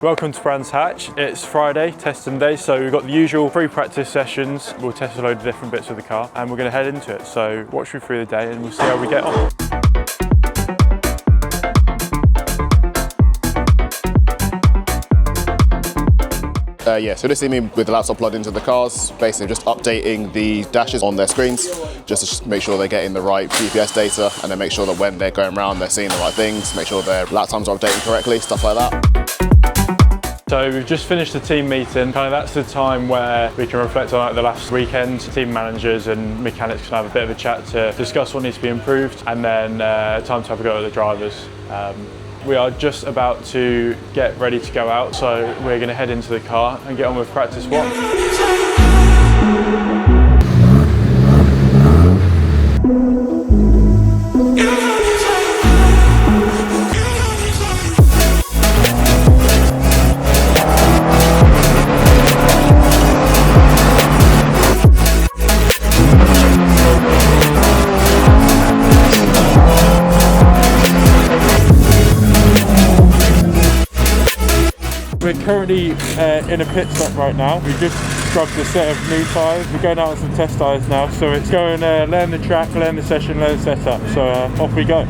Welcome to Brands Hatch. It's Friday, testing day, so we've got the usual 3 practice sessions. We'll test a load of different bits of the car and we're going to head into it. So watch me through the day and we'll see how we get on. So this is me with the laptop plugged into the cars, basically just updating the dashes on their screens, just to make sure they're getting the right GPS data, and then make sure that when they're going around they're seeing the right things, make sure their lap times are updating correctly, stuff like that. So we've just finished the team meeting. That's the time where we can reflect on the last weekend. Team managers and mechanics can have a bit of a chat to discuss what needs to be improved, and then time to have a go at the drivers. We are just about to get ready to go out, so we're going to head into the car and get on with practice 1. We're currently in a pit stop right now. We just scrubbed a set of new tyres. We're going out on some test tyres now, so it's go and learn the track, learn the session, learn the setup. So off we go.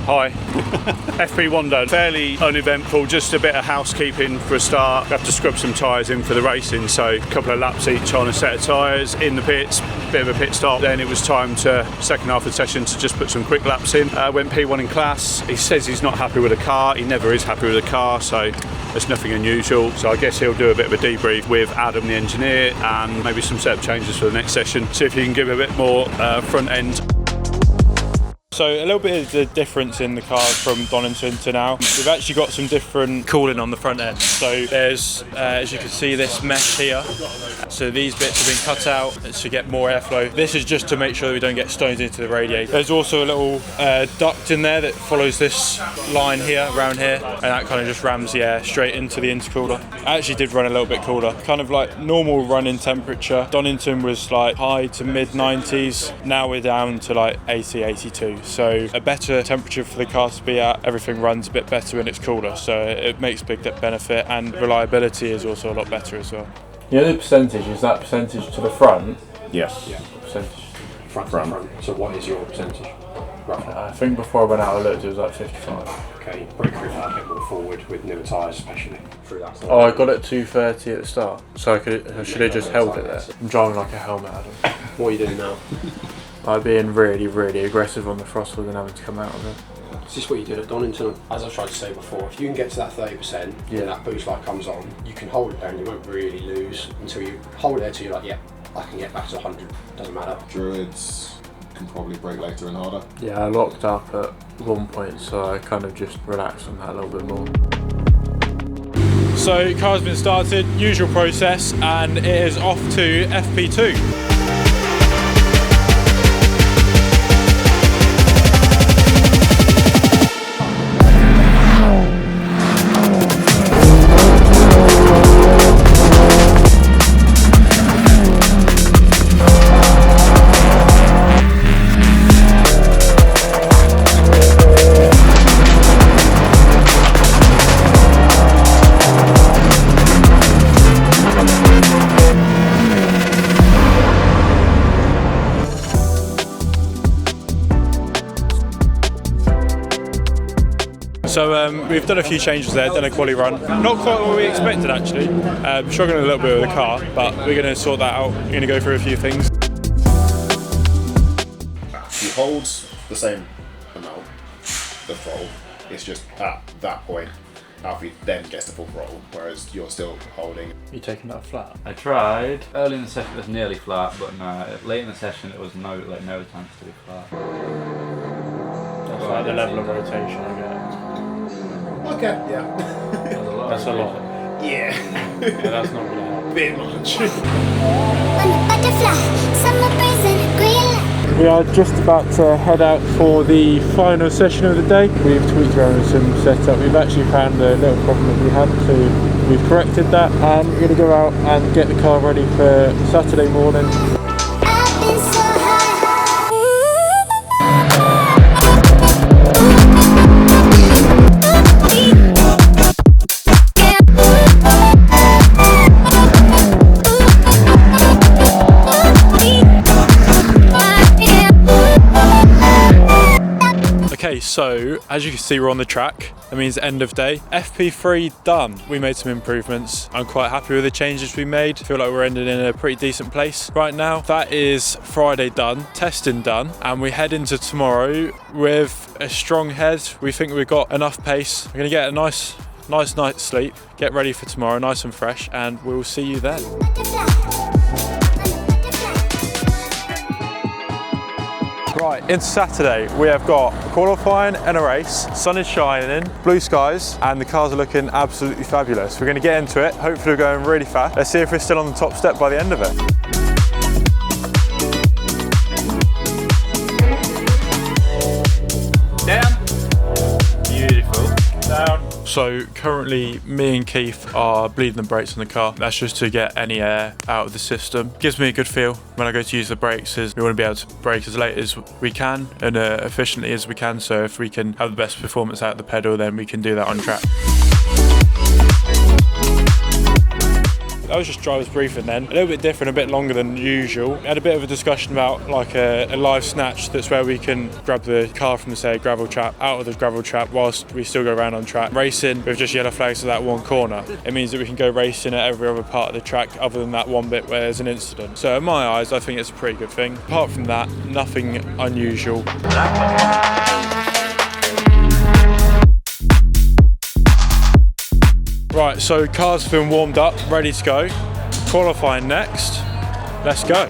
Hi. FP1 done. Fairly uneventful, just a bit of housekeeping for a start. We have to scrub some tyres in for the racing, so a couple of laps each on a set of tyres in the pits, bit of a pit stop. Then it was time to, second half of the session, to just put some quick laps in. Went P1 in class. He says he's not happy with the car. He never is happy with the car, so it's nothing unusual. So I guess he'll do a bit of a debrief with Adam, the engineer, and maybe some setup changes for the next session. See if he can give a bit more front end. So a little bit of the difference in the cars from Donington to now. We've actually got some different cooling on the front end. So there's, as you can see, this mesh here. So these bits have been cut out to get more airflow. This is just to make sure that we don't get stones into the radiator. There's also a little duct in there that follows this line here, around here, and that kind of just rams the air straight into the intercooler. I actually did run a little bit cooler, kind of like normal running temperature. Donington was like high to mid 90s. Now we're down to like 80, 82. So a better temperature for the car to be at. Everything runs a bit better when it's cooler, so it makes a big benefit, and reliability is also a lot better as well. The other percentage is that percentage to the front. Yes. Yeah. Percentage. Front. So what is your percentage? Roughly? I think before I went out I looked, it was like 55. Okay, probably creep that a bit more forward with newer tyres, especially through that. Oh, I got it 230 at the start, so I should have just held it there. I'm driving like a helmet, Adam. What are you doing now? Like being really, really aggressive on the throttle and having to come out of it. Is this what you did at Donington? As I've tried to say before, if you can get to that 30%, when that boost light comes on, you can hold it down, you won't really lose until you hold it there till you're like, yeah, I can get back to 100, doesn't matter. Druids can probably brake later and harder. Yeah, I locked up at one point, so I kind of just relaxed on that a little bit more. So, car's been started, usual process, and it is off to FP2. So we've done a few changes there, done a quali run. Not quite what we expected actually. Struggling a little bit with the car, but we're going to sort that out. We're going to go through a few things. He holds the same amount, the throttle. It's just at that point, Alfie then gets the full throttle, whereas you're still holding. You taking that flat? I tried. Early in the session it was nearly flat, but no, late in the session it was no chance to be flat. That's like the level of rotation I get. Okay, yeah. That's a lot. Yeah. That's not really hard. Bit much. Butterfly, summer breeze and green light. We are just about to head out for the final session of the day. We've tweaked around some setup. We've actually found a little problem that we had, so we've corrected that, and we're going to go out and get the car ready for Saturday morning. Okay, so as you can see, we're on the track. That means end of day. FP3 done. We made some improvements. I'm quite happy with the changes we made. I feel like we're ending in a pretty decent place right now. That is Friday done, testing done, and we head into tomorrow with a strong head. We think we've got enough pace. We're gonna get a nice night's sleep, get ready for tomorrow, nice and fresh, and we'll see you then. Right, into Saturday, we have got qualifying and a race. Sun is shining, blue skies, and the cars are looking absolutely fabulous. We're going to get into it. Hopefully we're going really fast. Let's see if we're still on the top step by the end of it. Down. Beautiful. Down. So currently me and Keith are bleeding the brakes on the car. That's just to get any air out of the system. Gives me a good feel when I go to use the brakes, as we want to be able to brake as late as we can and efficiently as we can. So if we can have the best performance out of the pedal, then we can do that on track. That was just driver's briefing then. A little bit different, a bit longer than usual. We had a bit of a discussion about like a live snatch. That's where we can grab the car from, say, gravel trap, out of the gravel trap whilst we still go around on track. Racing with just yellow flags to that one corner. It means that we can go racing at every other part of the track other than that one bit where there's an incident. So in my eyes, I think it's a pretty good thing. Apart from that, nothing unusual. Right, so car's been warmed up, ready to go. Qualifying next. Let's go.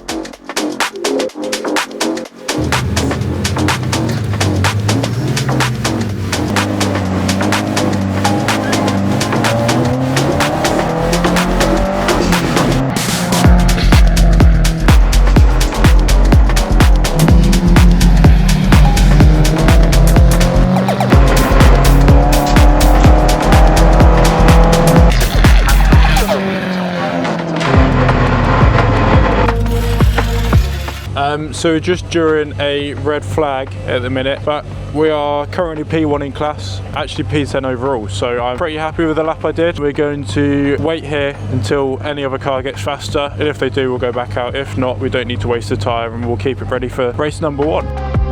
So just during a red flag at the minute, but we are currently P1 in class, actually P10 overall, so I'm pretty happy with the lap I did. We're going to wait here until any other car gets faster, and if they do, we'll go back out. If not, we don't need to waste the tyre and we'll keep it ready for race number 1.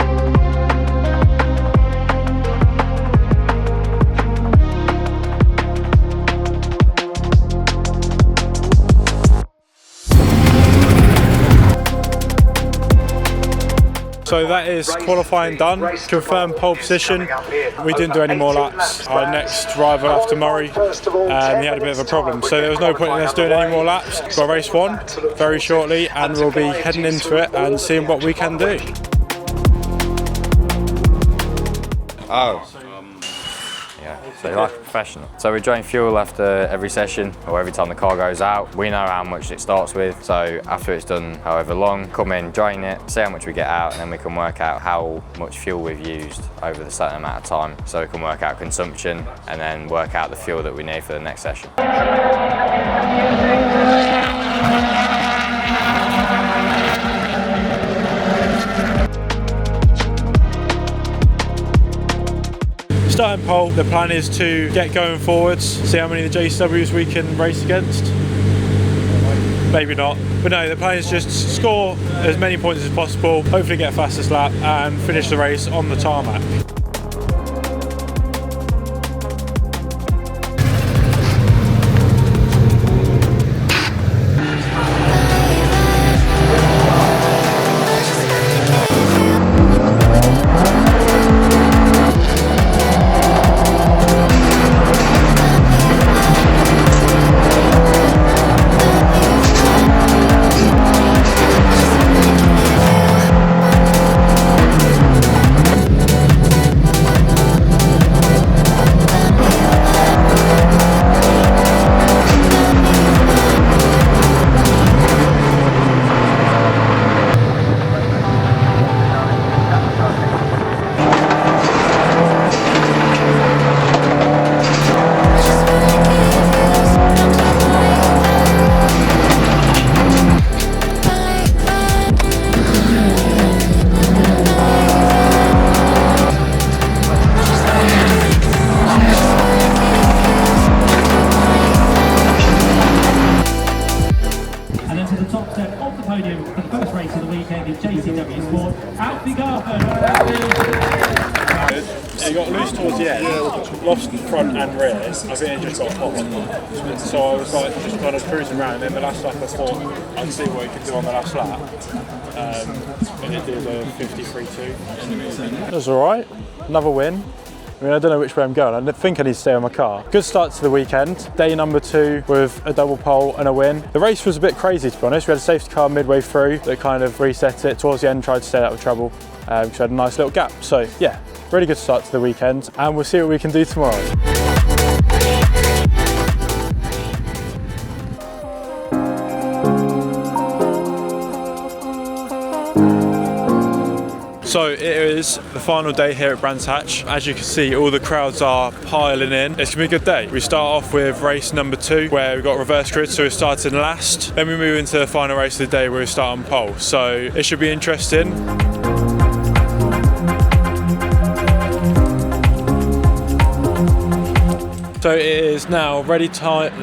So that is qualifying done, confirmed pole position. We didn't do any more laps. Our next driver after Murray, he had a bit of a problem. So there was no point in us doing any more laps. We've got race 1 very shortly, and we'll be heading into it and seeing what we can do. So you're like a professional. So we drain fuel after every session or every time the car goes out. We know how much it starts with, so after it's done however long, come in, drain it, see how much we get out, and then we can work out how much fuel we've used over the certain amount of time. So we can work out consumption and then work out the fuel that we need for the next session. Starting pole, the plan is to get going forwards, see how many of the JCWs we can race against. Maybe not, but no, the plan is just score as many points as possible, hopefully get fastest lap and finish the race on the tarmac. Alfie Garford. It got loose towards the end, lost front and rear. I think it just got hot. So I was like just kind of cruising around, and then the last lap I thought I'd see what it could do on the last lap. And it did a 53.2. It was alright, another win. I mean, I don't know which way I'm going. I think I need to stay on my car. Good start to the weekend. Day number 2 with a double pole and a win. The race was a bit crazy, to be honest. We had a safety car midway through that kind of reset it. Towards the end, tried to stay out of trouble because we had a nice little gap. So yeah, really good start to the weekend, and we'll see what we can do tomorrow. So it is the final day here at Brands Hatch. As you can see, all the crowds are piling in. It's gonna be a good day. We start off with race number 2, where we've got reverse grid, so we're starting last. Then we move into the final race of the day, where we start on pole. So it should be interesting. So it is now ready time.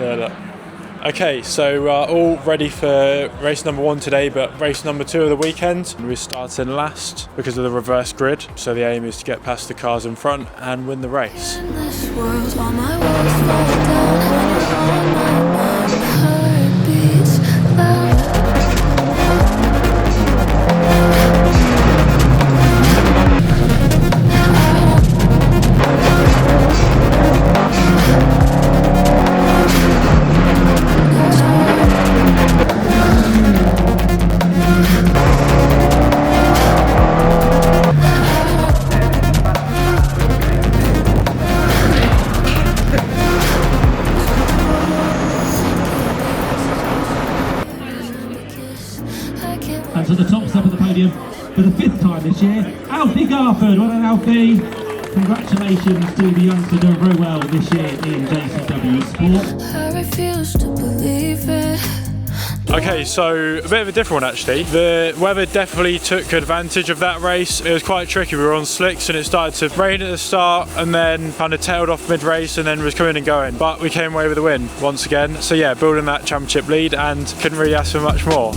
Okay, so we're all ready for race number 1 today, but race number 2 of the weekend. We're starting last because of the reverse grid. So the aim is to get past the cars in front and win the race. In this world, all my walls fall down, and on my mind, my heart beats loud. And to the top step of the podium for the 5th time this year, Alfie Garford. Well done, Alfie. Congratulations to the youngster doing very well this year in JCW Sport. I refuse to believe it. Okay, so a bit of a different one actually. The weather definitely took advantage of that race. It was quite tricky. We were on slicks and it started to rain at the start and then kind of tailed off mid-race and then was coming and going. But we came away with a win once again. So yeah, building that championship lead and couldn't really ask for much more.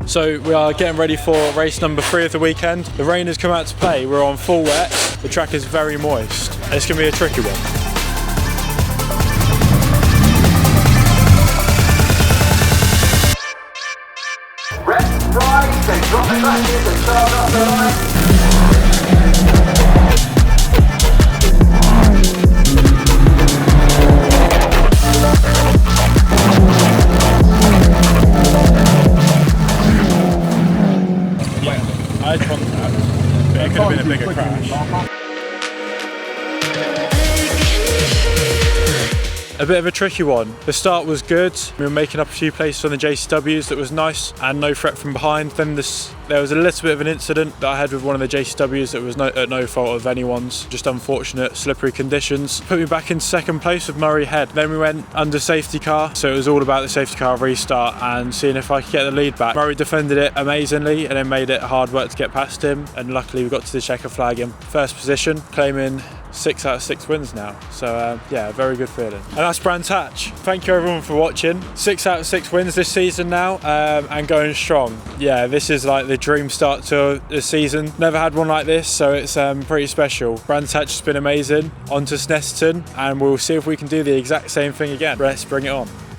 So we are getting ready for race number 3 of the weekend. The rain has come out to play. We're on full wet. The track is very moist. It's going to be a tricky one. Rest, rise, then drop the clutches and start up the line. Eye contact. It could have been a bigger crash. A bit of a tricky one. The start was good. We were making up a few places on the JCWs that was nice and no threat from behind. Then there was a little bit of an incident that I had with one of the JCWs that was at no fault of anyone's. Just unfortunate slippery conditions. Put me back in 2nd place with Murray Head. Then we went under safety car. So it was all about the safety car restart and seeing if I could get the lead back. Murray defended it amazingly and then made it hard work to get past him. And luckily we got to the checker flag in 1st position, claiming 6 out of 6 wins now. So yeah, very good feeling. And that's Brands Hatch. Thank you everyone for watching. 6 out of 6 wins this season now and going strong. Yeah, this is like the dream start to the season. Never had one like this, so it's pretty special. Brands Hatch has been amazing. On to Snetterton and we'll see if we can do the exact same thing again. Let's bring it on.